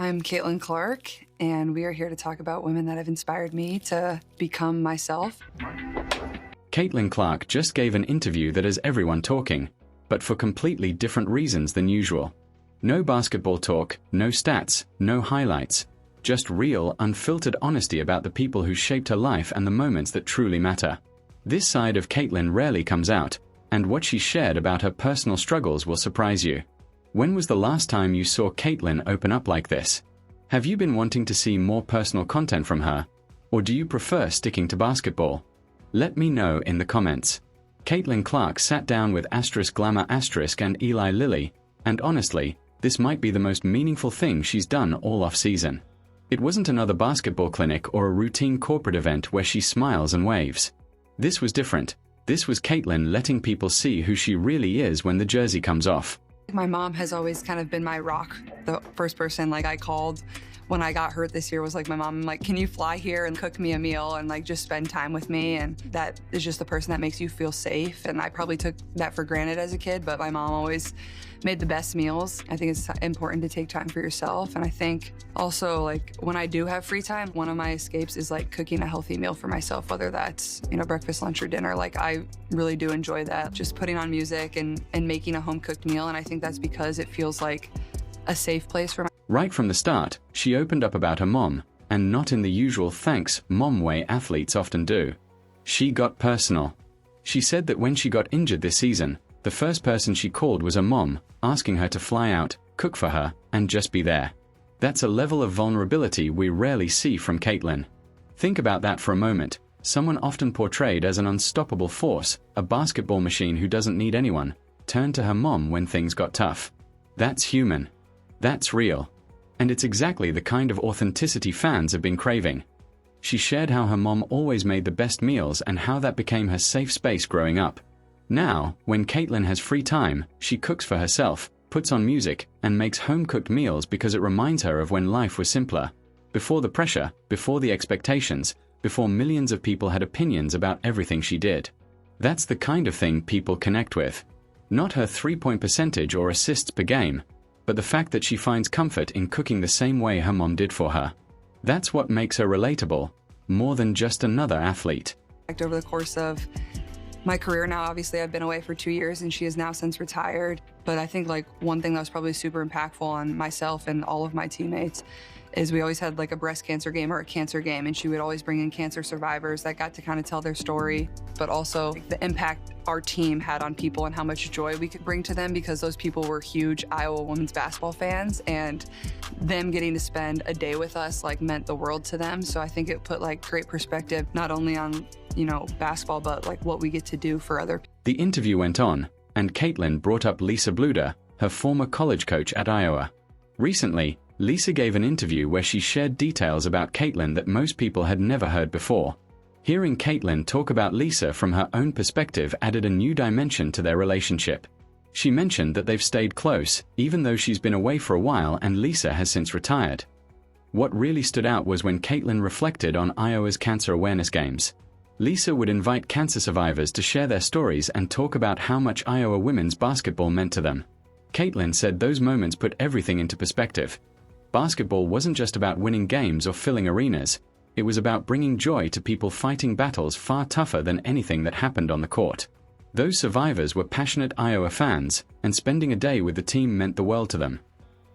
I'm Caitlin Clark, and we are here to talk about women that have inspired me to become myself. Caitlin Clark just gave an interview that has everyone talking, but for completely different reasons than usual. No basketball talk, no stats, no highlights, just real, unfiltered honesty about the people who shaped her life and the moments that truly matter. This side of Caitlin rarely comes out, and what she shared about her personal struggles will surprise you. When was the last time you saw Caitlin open up like this? Have you been wanting to see more personal content from her? Or do you prefer sticking to basketball? Let me know in the comments. Caitlin Clark sat down with *Glamour* and Eli Lilly, and honestly, this might be the most meaningful thing she's done all off-season. It wasn't another basketball clinic or a routine corporate event where she smiles and waves. This was different. This was Caitlin letting people see who she really is when the jersey comes off. My mom has always kind of been my rock. The first person I called when I got hurt this year was my mom. I'm like, can you fly here and cook me a meal and just spend time with me? And that is just the person that makes you feel safe. And I probably took that for granted as a kid, but my mom always made the best meals. I think it's important to take time for yourself. And I think also when I do have free time, one of my escapes is cooking a healthy meal for myself, whether that's, breakfast, lunch, or dinner. I really do enjoy that. Just putting on music and making a home-cooked meal. And I think that's because it feels like a safe place for Right from the start, she opened up about her mom, and not in the usual thanks mom way athletes often do. She got personal. She said that when she got injured this season, the first person she called was her mom, asking her to fly out, cook for her, and just be there. That's a level of vulnerability we rarely see from Caitlin. Think about that for a moment. Someone often portrayed as an unstoppable force, a basketball machine who doesn't need anyone, turned to her mom when things got tough. That's human. That's real. And it's exactly the kind of authenticity fans have been craving. She shared how her mom always made the best meals and how that became her safe space growing up. Now, when Caitlin has free time, she cooks for herself, puts on music, and makes home-cooked meals because it reminds her of when life was simpler. Before the pressure, before the expectations, before millions of people had opinions about everything she did. That's the kind of thing people connect with. Not her three-point percentage or assists per game, but the fact that she finds comfort in cooking the same way her mom did for her. That's what makes her relatable, more than just another athlete. Over the course of my career now, obviously I've been away for 2 years and she has now since retired. But I think one thing that was probably super impactful on myself and all of my teammates is we always had a breast cancer game or a cancer game, and she would always bring in cancer survivors that got to kind of tell their story, but also the impact our team had on people and how much joy we could bring to them, because those people were huge Iowa women's basketball fans, and them getting to spend a day with us meant the world to them. So I think it put great perspective not only on basketball, but what we get to do for other people. The interview went on, and Caitlin brought up Lisa Bluder, her former college coach at Iowa. Recently, Lisa gave an interview where she shared details about Caitlin that most people had never heard before. Hearing Caitlin talk about Lisa from her own perspective added a new dimension to their relationship. She mentioned that they've stayed close, even though she's been away for a while and Lisa has since retired. What really stood out was when Caitlin reflected on Iowa's cancer awareness games. Lisa would invite cancer survivors to share their stories and talk about how much Iowa women's basketball meant to them. Caitlin said those moments put everything into perspective. Basketball wasn't just about winning games or filling arenas. It was about bringing joy to people fighting battles far tougher than anything that happened on the court. Those survivors were passionate Iowa fans, and spending a day with the team meant the world to them.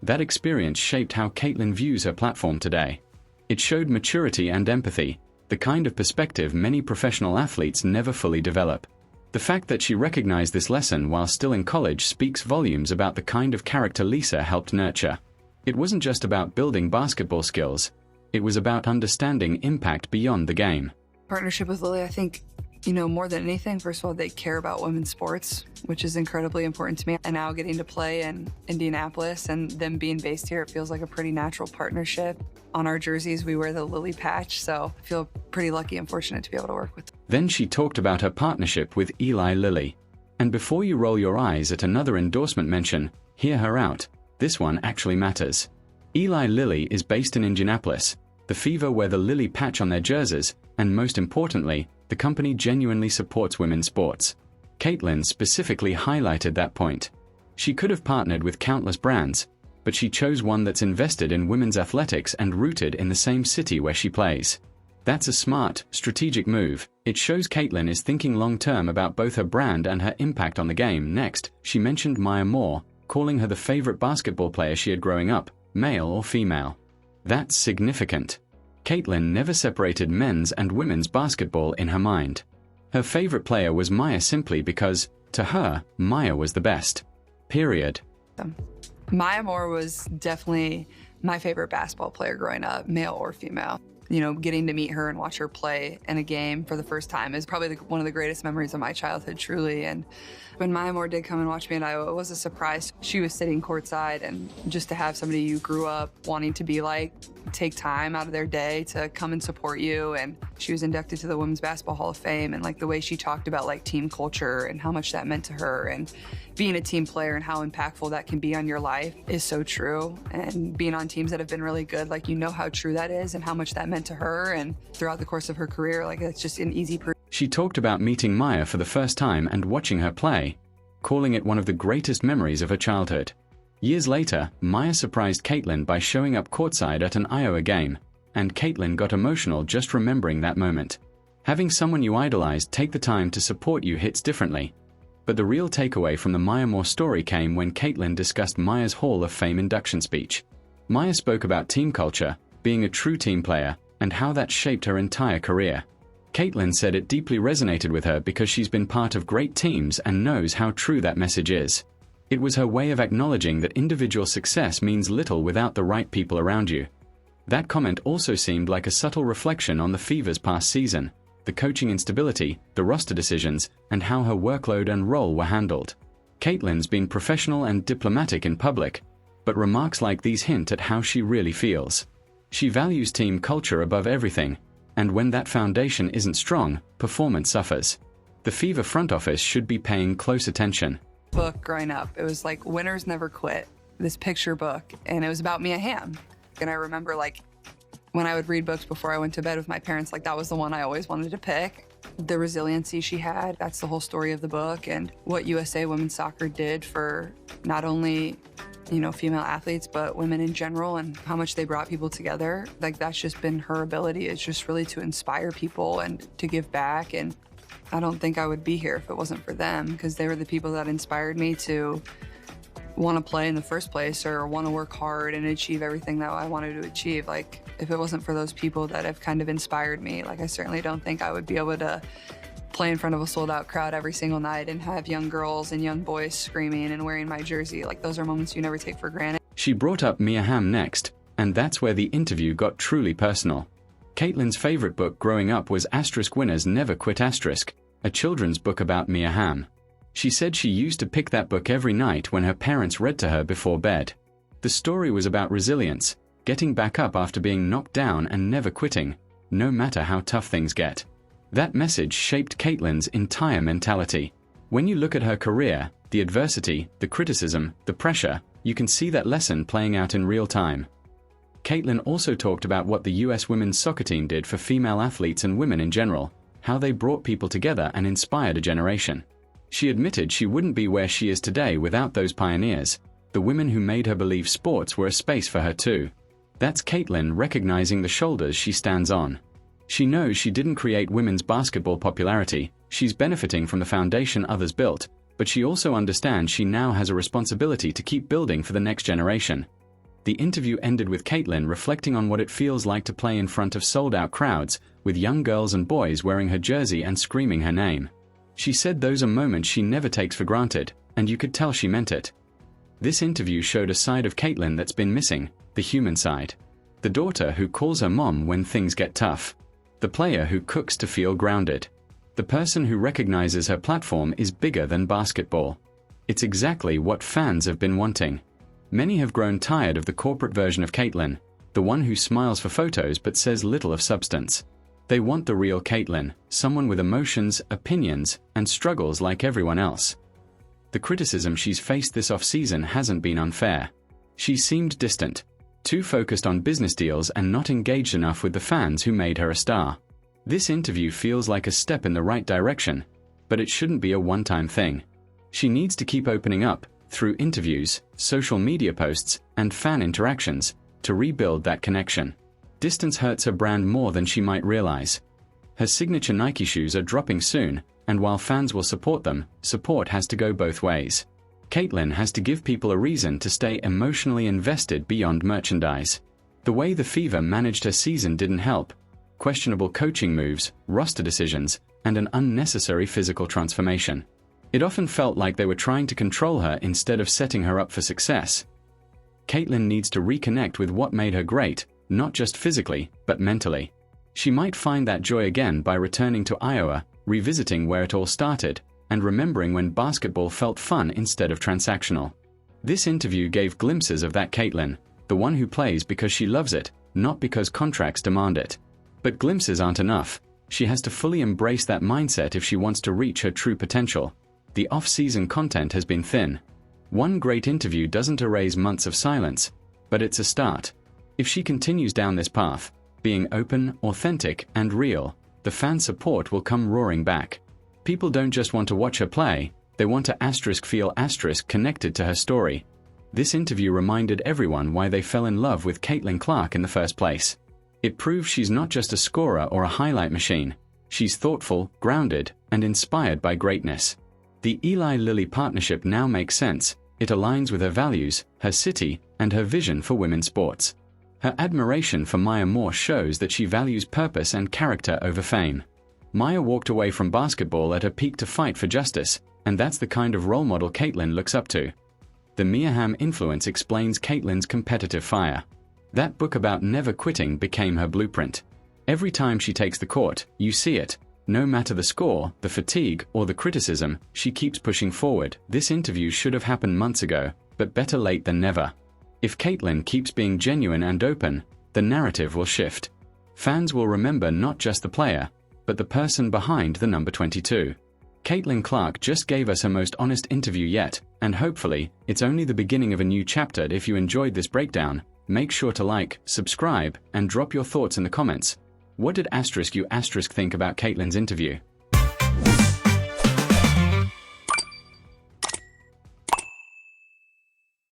That experience shaped how Caitlin views her platform today. It showed maturity and empathy, the kind of perspective many professional athletes never fully develop. The fact that she recognized this lesson while still in college speaks volumes about the kind of character Lisa helped nurture. It wasn't just about building basketball skills. It was about understanding impact beyond the game. Partnership with Lilly, I think, more than anything, first of all, they care about women's sports, which is incredibly important to me. And now getting to play in Indianapolis and them being based here, it feels like a pretty natural partnership. On our jerseys, we wear the Lilly patch, so I feel pretty lucky and fortunate to be able to work with them. Then she talked about her partnership with Eli Lilly. And before you roll your eyes at another endorsement mention, hear her out. This one actually matters. Eli Lilly is based in Indianapolis. The Fever wear the Lilly patch on their jerseys, and most importantly, the company genuinely supports women's sports. Caitlin specifically highlighted that point. She could have partnered with countless brands, but she chose one that's invested in women's athletics and rooted in the same city where she plays. That's a smart, strategic move. It shows Caitlin is thinking long-term about both her brand and her impact on the game. Next, she mentioned Maya Moore, calling her the favorite basketball player she had growing up, male or female. That's significant. Caitlin never separated men's and women's basketball in her mind. Her favorite player was Maya simply because, to her, Maya was the best. Period. Maya Moore was definitely my favorite basketball player growing up, male or female. You know, getting to meet her and watch her play in a game for the first time is probably one of the greatest memories of my childhood, truly. And when Maya Moore did come and watch me at Iowa, it was a surprise. She was sitting courtside, and just to have somebody you grew up wanting to be like take time out of their day to come and support you. And she was inducted to the Women's Basketball Hall of Fame, and like the way she talked about like team culture and how much that meant to her, and being a team player and how impactful that can be on your life is so true. And being on teams that have been really good, like, you know how true that is and how much that meant to her and throughout the course of her career. Like, it's just an easy proof. She talked about meeting Maya for the first time and watching her play, calling it one of the greatest memories of her childhood. Years later, Maya surprised Caitlin by showing up courtside at an Iowa game, and Caitlin got emotional just remembering that moment. Having someone you idolized take the time to support you hits differently. But the real takeaway from the Maya Moore story came when Caitlin discussed Maya's Hall of Fame induction speech. Maya spoke about team culture, being a true team player, and how that shaped her entire career. Caitlin said it deeply resonated with her because she's been part of great teams and knows how true that message is. It was her way of acknowledging that individual success means little without the right people around you. That comment also seemed like a subtle reflection on the Fever's past season, the coaching instability, the roster decisions, and how her workload and role were handled. Caitlin's been professional and diplomatic in public, but remarks like these hint at how she really feels. She values team culture above everything, and when that foundation isn't strong, performance suffers. The Fever front office should be paying close attention. Book growing up, it was like Winners Never Quit, this picture book, and it was about Mia Hamm. And I remember, like, when I would read books before I went to bed with my parents, like, that was the one I always wanted to pick. The resiliency she had, that's the whole story of the book, and what USA Women's Soccer did for not only, you know, female athletes, but women in general, and how much they brought people together. Like, that's just been her ability. It's just really to inspire people and to give back. And I don't think I would be here if it wasn't for them, because they were the people that inspired me to want to play in the first place or want to work hard and achieve everything that I wanted to achieve. Like, if it wasn't for those people that have kind of inspired me, like, I certainly don't think I would be able to play in front of a sold-out crowd every single night and have young girls and young boys screaming and wearing my jersey. Like, those are moments you never take for granted. She brought up Mia Hamm next, and that's where the interview got truly personal. Caitlin's favorite book growing up was Winners Never Quit, a children's book about Mia Hamm. She said she used to pick that book every night when her parents read to her before bed. The story was about resilience, getting back up after being knocked down and never quitting, no matter how tough things get. That message shaped Caitlin's entire mentality. When you look at her career, the adversity, the criticism, the pressure, you can see that lesson playing out in real time. Caitlin also talked about what the US women's soccer team did for female athletes and women in general, how they brought people together and inspired a generation. She admitted she wouldn't be where she is today without those pioneers, the women who made her believe sports were a space for her too. That's Caitlin recognizing the shoulders she stands on. She knows she didn't create women's basketball popularity, she's benefiting from the foundation others built, but she also understands she now has a responsibility to keep building for the next generation. The interview ended with Caitlin reflecting on what it feels like to play in front of sold-out crowds, with young girls and boys wearing her jersey and screaming her name. She said those are moments she never takes for granted, and you could tell she meant it. This interview showed a side of Caitlin that's been missing, the human side. The daughter who calls her mom when things get tough. The player who cooks to feel grounded. The person who recognizes her platform is bigger than basketball. It's exactly what fans have been wanting. Many have grown tired of the corporate version of Caitlin, the one who smiles for photos but says little of substance. They want the real Caitlin, someone with emotions, opinions, and struggles like everyone else. The criticism she's faced this off-season hasn't been unfair. She seemed distant, too focused on business deals and not engaged enough with the fans who made her a star. This interview feels like a step in the right direction, but it shouldn't be a one-time thing. She needs to keep opening up, through interviews, social media posts, and fan interactions, to rebuild that connection. Distance hurts her brand more than she might realize. Her signature Nike shoes are dropping soon, and while fans will support them, support has to go both ways. Caitlyn has to give people a reason to stay emotionally invested beyond merchandise. The way the Fever managed her season didn't help. Questionable coaching moves, roster decisions, and an unnecessary physical transformation. It often felt like they were trying to control her instead of setting her up for success. Caitlyn needs to reconnect with what made her great, not just physically, but mentally. She might find that joy again by returning to Iowa, revisiting where it all started, and remembering when basketball felt fun instead of transactional. This interview gave glimpses of that Caitlyn, the one who plays because she loves it, not because contracts demand it. But glimpses aren't enough. She has to fully embrace that mindset if she wants to reach her true potential. The off-season content has been thin. One great interview doesn't erase months of silence, but it's a start. If she continues down this path, being open, authentic, and real, the fan support will come roaring back. People don't just want to watch her play, they want to feel connected to her story. This interview reminded everyone why they fell in love with Caitlyn Clark in the first place. It proves she's not just a scorer or a highlight machine. She's thoughtful, grounded, and inspired by greatness. The Eli-Lilly partnership now makes sense. It aligns with her values, her city, and her vision for women's sports. Her admiration for Maya Moore shows that she values purpose and character over fame. Maya walked away from basketball at her peak to fight for justice, and that's the kind of role model Caitlyn looks up to. The Mia Hamm influence explains Caitlyn's competitive fire. That book about never quitting became her blueprint. Every time she takes the court, you see it. No matter the score, the fatigue, or the criticism, she keeps pushing forward. This interview should have happened months ago, but better late than never. If Caitlyn keeps being genuine and open, the narrative will shift. Fans will remember not just the player, but the person behind the number 22. Caitlyn Clark just gave us her most honest interview yet, and hopefully, it's only the beginning of a new chapter. If you enjoyed this breakdown, make sure to like, subscribe, and drop your thoughts in the comments. What did you think about Caitlyn's interview?